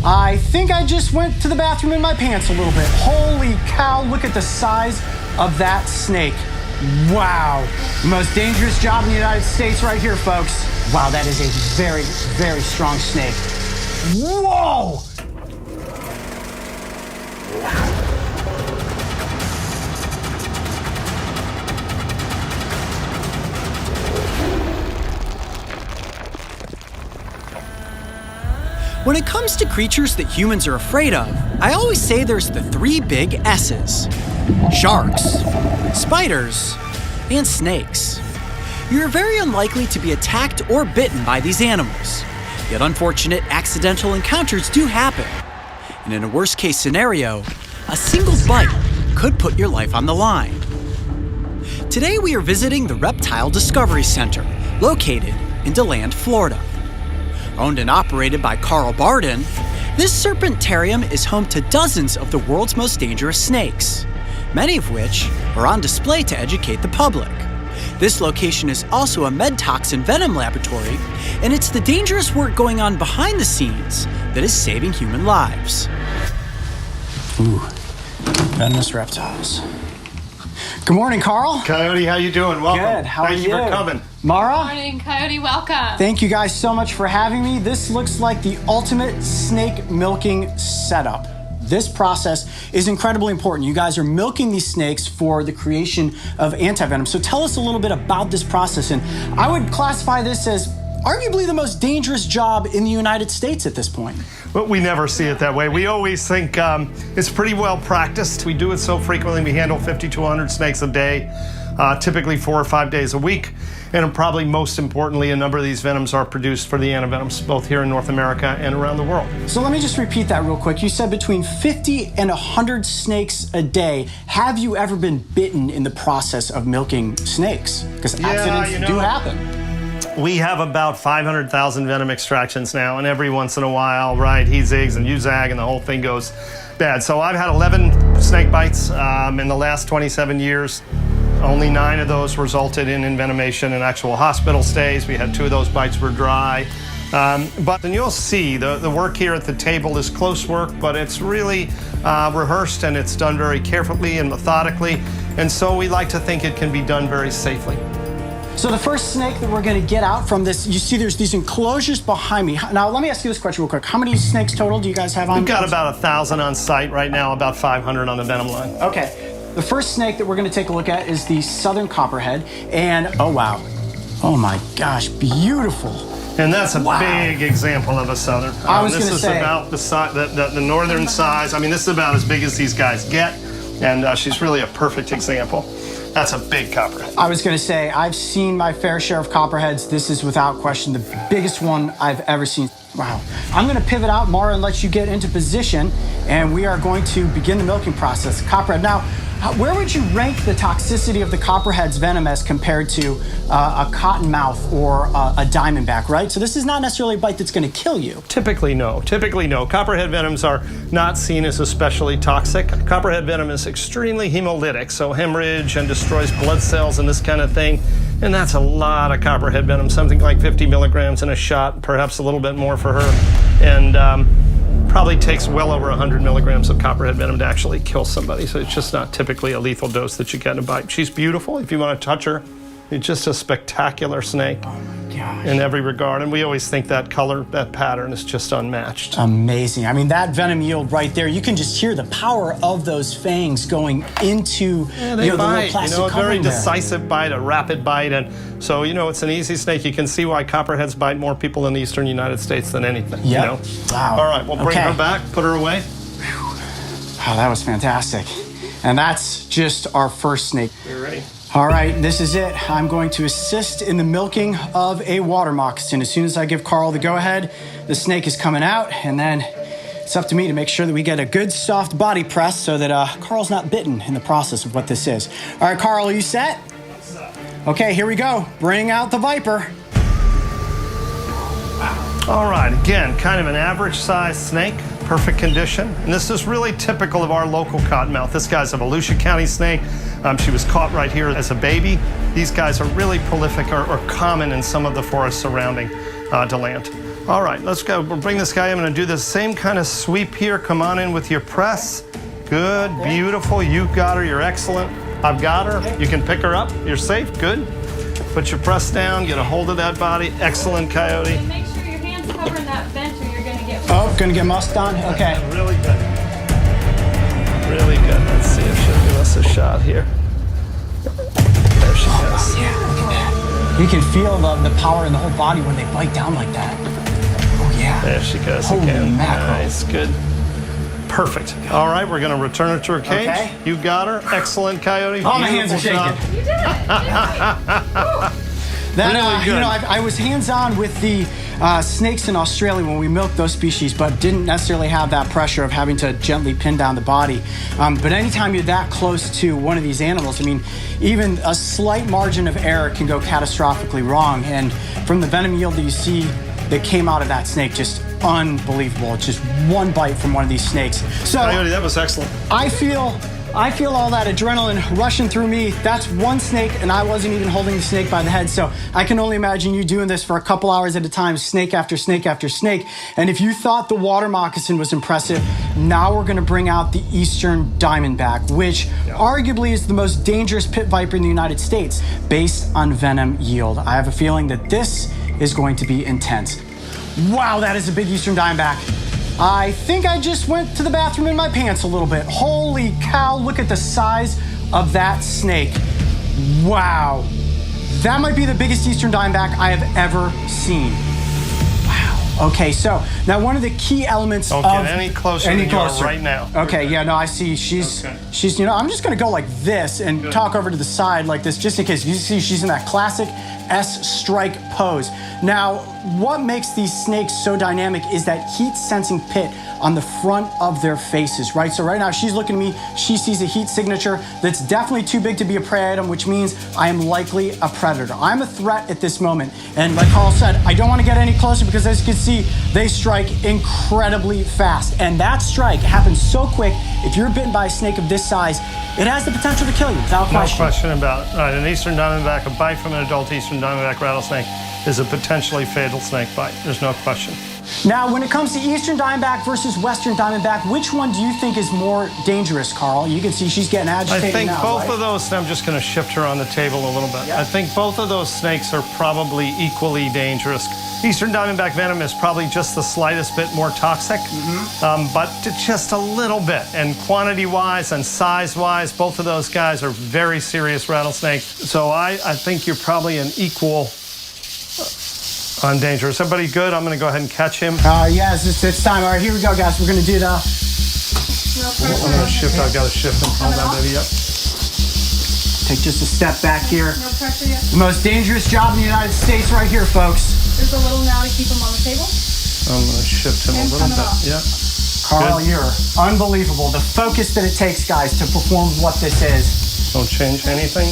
I think I just went to the bathroom in my pants a little bit. Holy cow, look at the size of that snake. Wow. Most dangerous job in the United States right here, folks. Wow, that is a very, very strong snake. Whoa! When it comes to creatures that humans are afraid of, I always say there's the three big S's: sharks, spiders, and snakes. You're very unlikely to be attacked or bitten by these animals, yet unfortunate accidental encounters do happen. And in a worst-case scenario, a single bite could put your life on the line. Today we are visiting the Reptile Discovery Center, located in DeLand, Florida. Owned and operated by Carl Barden, this serpentarium is home to dozens of the world's most dangerous snakes, many of which are on display to educate the public. This location is also a med-toxin venom laboratory, and it's the dangerous work going on behind the scenes that is saving human lives. Ooh, venomous reptiles. Good morning, Carl. Coyote, how you doing? Welcome. Good. How are you? Thank you for coming. Mara? Good morning, Coyote. Welcome. Thank you guys so much for having me. This looks like the ultimate snake milking setup. This process is incredibly important. You guys are milking these snakes for the creation of antivenom. So tell us a little bit about this process. And I would classify this as arguably the most dangerous job in the United States at this point. But we never see it that way. We always think it's pretty well practiced. We do it so frequently. We handle 50 to 100 snakes a day, typically 4 or 5 days a week. And probably most importantly, a number of these venoms are produced for the antivenoms, both here in North America and around the world. So let me just repeat that real quick. You said between 50 and 100 snakes a day. Have you ever been bitten in the process of milking snakes? Because accidents do happen. We have about 500,000 venom extractions now, and every once in a while, right, he zigs and you zag and the whole thing goes bad. So I've had 11 snake bites in the last 27 years. Only 9 of those resulted in envenomation and actual hospital stays. We had 2 of those bites were dry. But then you'll see the work here at the table is close work, but it's really rehearsed and it's done very carefully and methodically. And so we like to think it can be done very safely. So the first snake that we're going to get out from this, you see there's these enclosures behind me. Now, let me ask you this question real quick. How many snakes total do you guys have on? We've got about 1,000 on site right now, about 500 on the venom line. Okay. The first snake that we're going to take a look at is the southern copperhead. And, oh, wow. Oh, my gosh, beautiful. And that's a big example of a southern. I was going to say. This is about the northern size. I mean, this is about as big as these guys get. And she's really a perfect example. That's a big copperhead. I was going to say, I've seen my fair share of copperheads. This is without question the biggest one I've ever seen. Wow. I'm going to pivot out, Mara, and let you get into position, and we are going to begin the milking process. Copperhead. Now, where would you rank the toxicity of the copperhead's venom as compared to a cottonmouth or a diamondback, right? So this is not necessarily a bite that's going to kill you. Typically, no. Typically, no. Copperhead venoms are not seen as especially toxic. Copperhead venom is extremely hemolytic, so hemorrhage and destroys blood cells and this kind of thing. And that's a lot of copperhead venom, something like 50 milligrams in a shot, perhaps a little bit more for her. And probably takes well over 100 milligrams of copperhead venom to actually kill somebody. So it's just not typically a lethal dose that you get in a bite. She's beautiful. If you want to touch her, it's just a spectacular snake. Oh my gosh. In every regard. And we always think that color, that pattern is just unmatched. Amazing. I mean, that venom yield right there, you can just hear the power of those fangs going into they the little bite, plastic a very covering there. decisive bite, a rapid bite. And so, it's an easy snake. You can see why copperheads bite more people in the eastern United States than anything. Yep. Wow. All right, we'll bring her back, put her away. Oh, that was fantastic. And that's just our first snake. You're ready. All right, this is it. I'm going to assist in the milking of a water moccasin. As soon as I give Carl the go-ahead, the snake is coming out, and then it's up to me to make sure that we get a good soft body press so that Carl's not bitten in the process of what this is. All right, Carl, are you set? Okay, here we go. Bring out the Viper. All right, again, kind of an average-sized snake, perfect condition. And this is really typical of our local cottonmouth. This guy's a Volusia County snake. She was caught right here as a baby. These guys are really prolific or common in some of the forests surrounding to land. All right, let's go. We'll bring this guy in. I'm going to do the same kind of sweep here. Come on in with your press. Good, beautiful. You've got her. You're excellent. I've got her. You can pick her up. You're safe. Good. Put your press down. Get a hold of that body. Excellent, Coyote. And make sure your hand's covering that vent or you're going to get... Oh, gonna get musked on? Okay. Really good. Really good. Let's see if she'll give us a shot here. There she goes. Yeah, look at that. You can feel the power in the whole body when they bite down like that. Oh, yeah. There she goes Holy again. mackerel. Nice, good. Perfect. All right, we're going to return her to her cage. Okay. You got her. Excellent, Coyote. Oh, my hands are Beautiful shaking. job. You did it! That, Really good. You know, I was hands-on with the snakes in Australia when we milked those species, but didn't necessarily have that pressure of having to gently pin down the body. But anytime you're that close to one of these animals, I mean, even a slight margin of error can go catastrophically wrong. And from the venom yield that you see that came out of that snake, just unbelievable. It's just one bite from one of these snakes. So Coyote, that was excellent. I feel all that adrenaline rushing through me. That's one snake, and I wasn't even holding the snake by the head. So I can only imagine you doing this for a couple hours at a time, snake after snake after snake. And if you thought the water moccasin was impressive, now we're gonna bring out the Eastern Diamondback, which arguably is the most dangerous pit viper in the United States based on venom yield. I have a feeling that this is going to be intense. Wow, that is a big Eastern Diamondback. I think I just went to the bathroom in my pants a little bit. Holy cow, look at the size of that snake. Wow. That might be the biggest Eastern Diamondback I have ever seen. Wow. Okay, so now one of the key elements Don't get any closer than you are right now. Okay, yeah, no, I see. She's, you know, I'm just gonna go like this and talk over to the side like this just in case. You see she's in that classic S-strike pose. Now, what makes these snakes so dynamic is that heat-sensing pit on the front of their faces, right? So right now, she's looking at me, she sees a heat signature that's definitely too big to be a prey item, which means I am likely a predator. I'm a threat at this moment. And like Carl said, I don't want to get any closer because as you can see, they strike incredibly fast. And that strike happens so quick, if you're bitten by a snake of this size, it has the potential to kill you without question. No question about it. All right, an Eastern Diamondback, a bite from an adult Eastern Diamondback rattlesnake is a potentially fatal snake bite. There's no question. Now, when it comes to Eastern Diamondback versus Western Diamondback, which one do you think is more dangerous, Carl? You can see she's getting agitated I think now, both right? of those, I'm just going to shift her on the table a little bit. I think both of those snakes are probably equally dangerous. Eastern Diamondback venom is probably just the slightest bit more toxic, but just a little bit. And quantity-wise and size-wise, both of those guys are very serious rattlesnakes. So I think you're probably an equal on dangerous. Everybody good? I'm going to go ahead and catch him. Yes, it's time. All right, here we go, guys. We're going to do the... No I'm pressure. going to shift. I've got to shift him. Hold that baby up. Take just a step back here. No pressure yet. The most dangerous job in the United States right here, folks. There's a little now to keep him on the table. I'm going to shift him a And little coming bit. off. Yeah. Carl, Good. you're unbelievable. The focus that it takes, guys, to perform what this is. Don't change anything.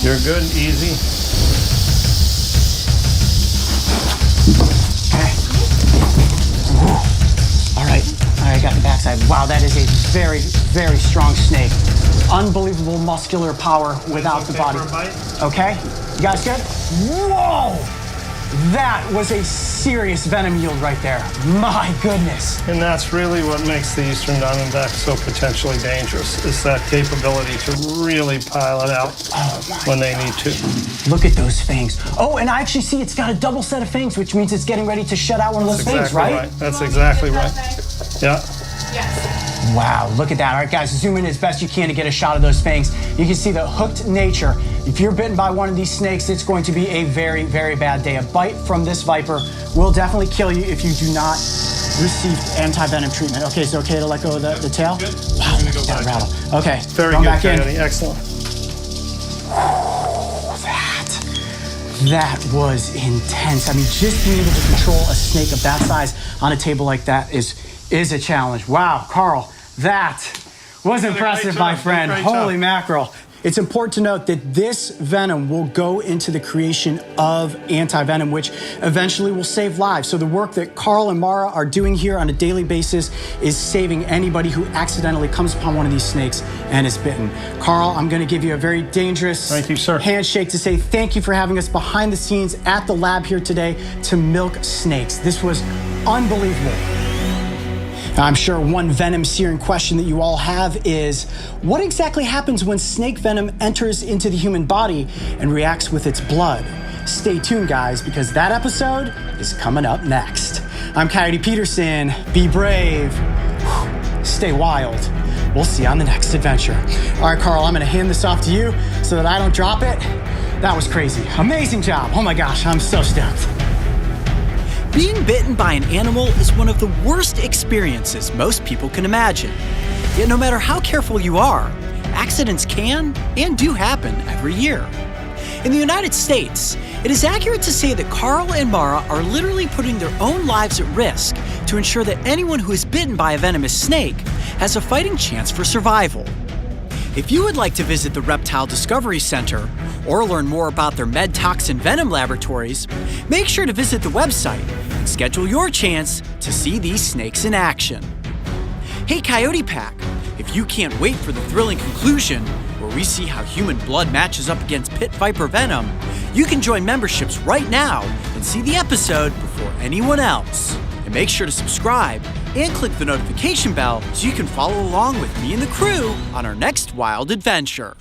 You're good. Easy. Okay. All right, I got the backside. Wow, that is a very, very strong snake. Unbelievable muscular power without the body. For a bite? Okay, you guys good? Whoa! That was a serious venom yield right there. My goodness. And that's really what makes the Eastern Diamondback so potentially dangerous, is that capability to really pile it out when they need to. Look at those fangs. Oh, and I actually see it's got a double set of fangs, which means it's getting ready to shut out one of those fangs, right? That's exactly right. Yeah. Yes. Wow, look at that. All right, guys, zoom in as best you can to get a shot of those fangs. You can see the hooked nature. If you're bitten by one of these snakes, it's going to be a very, very bad day. A bite from this viper will definitely kill you if you do not receive anti-venom treatment. Okay, is it okay to let go of the tail? Good. Wow, look at that rattle. Okay, Very going good, back in. Coyote. Excellent. That was intense. I mean, just being able to control a snake of that size on a table like that is a challenge. Wow, Carl, that was impressive, job. my friend. Great Holy job. mackerel. It's important to note that this venom will go into the creation of anti-venom, which eventually will save lives. So the work that Carl and Mara are doing here on a daily basis is saving anybody who accidentally comes upon one of these snakes and is bitten. Carl, I'm going to give you a very dangerous Thank you, sir. handshake to say thank you for having us behind the scenes at the lab here today to milk snakes. This was unbelievable. I'm sure one venom-searing question that you all have is, what exactly happens when snake venom enters into the human body and reacts with its blood? Stay tuned, guys, because that episode is coming up next. I'm Coyote Peterson. Be brave. Stay wild. We'll see you on the next adventure. All right, Carl, I'm going to hand this off to you so that I don't drop it. That was crazy. Amazing job. Oh my gosh, I'm so stoked. Being bitten by an animal is one of the worst experiences most people can imagine. Yet no matter how careful you are, accidents can and do happen every year. In the United States, it is accurate to say that Carl and Mara are literally putting their own lives at risk to ensure that anyone who is bitten by a venomous snake has a fighting chance for survival. If you would like to visit the Reptile Discovery Center or learn more about their MedToxin Venom laboratories, make sure to visit the website and schedule your chance to see these snakes in action. Hey Coyote Pack, if you can't wait for the thrilling conclusion where we see how human blood matches up against pit viper venom, you can join memberships right now and see the episode before anyone else. And make sure to subscribe and click the notification bell so you can follow along with me and the crew on our next wild adventure.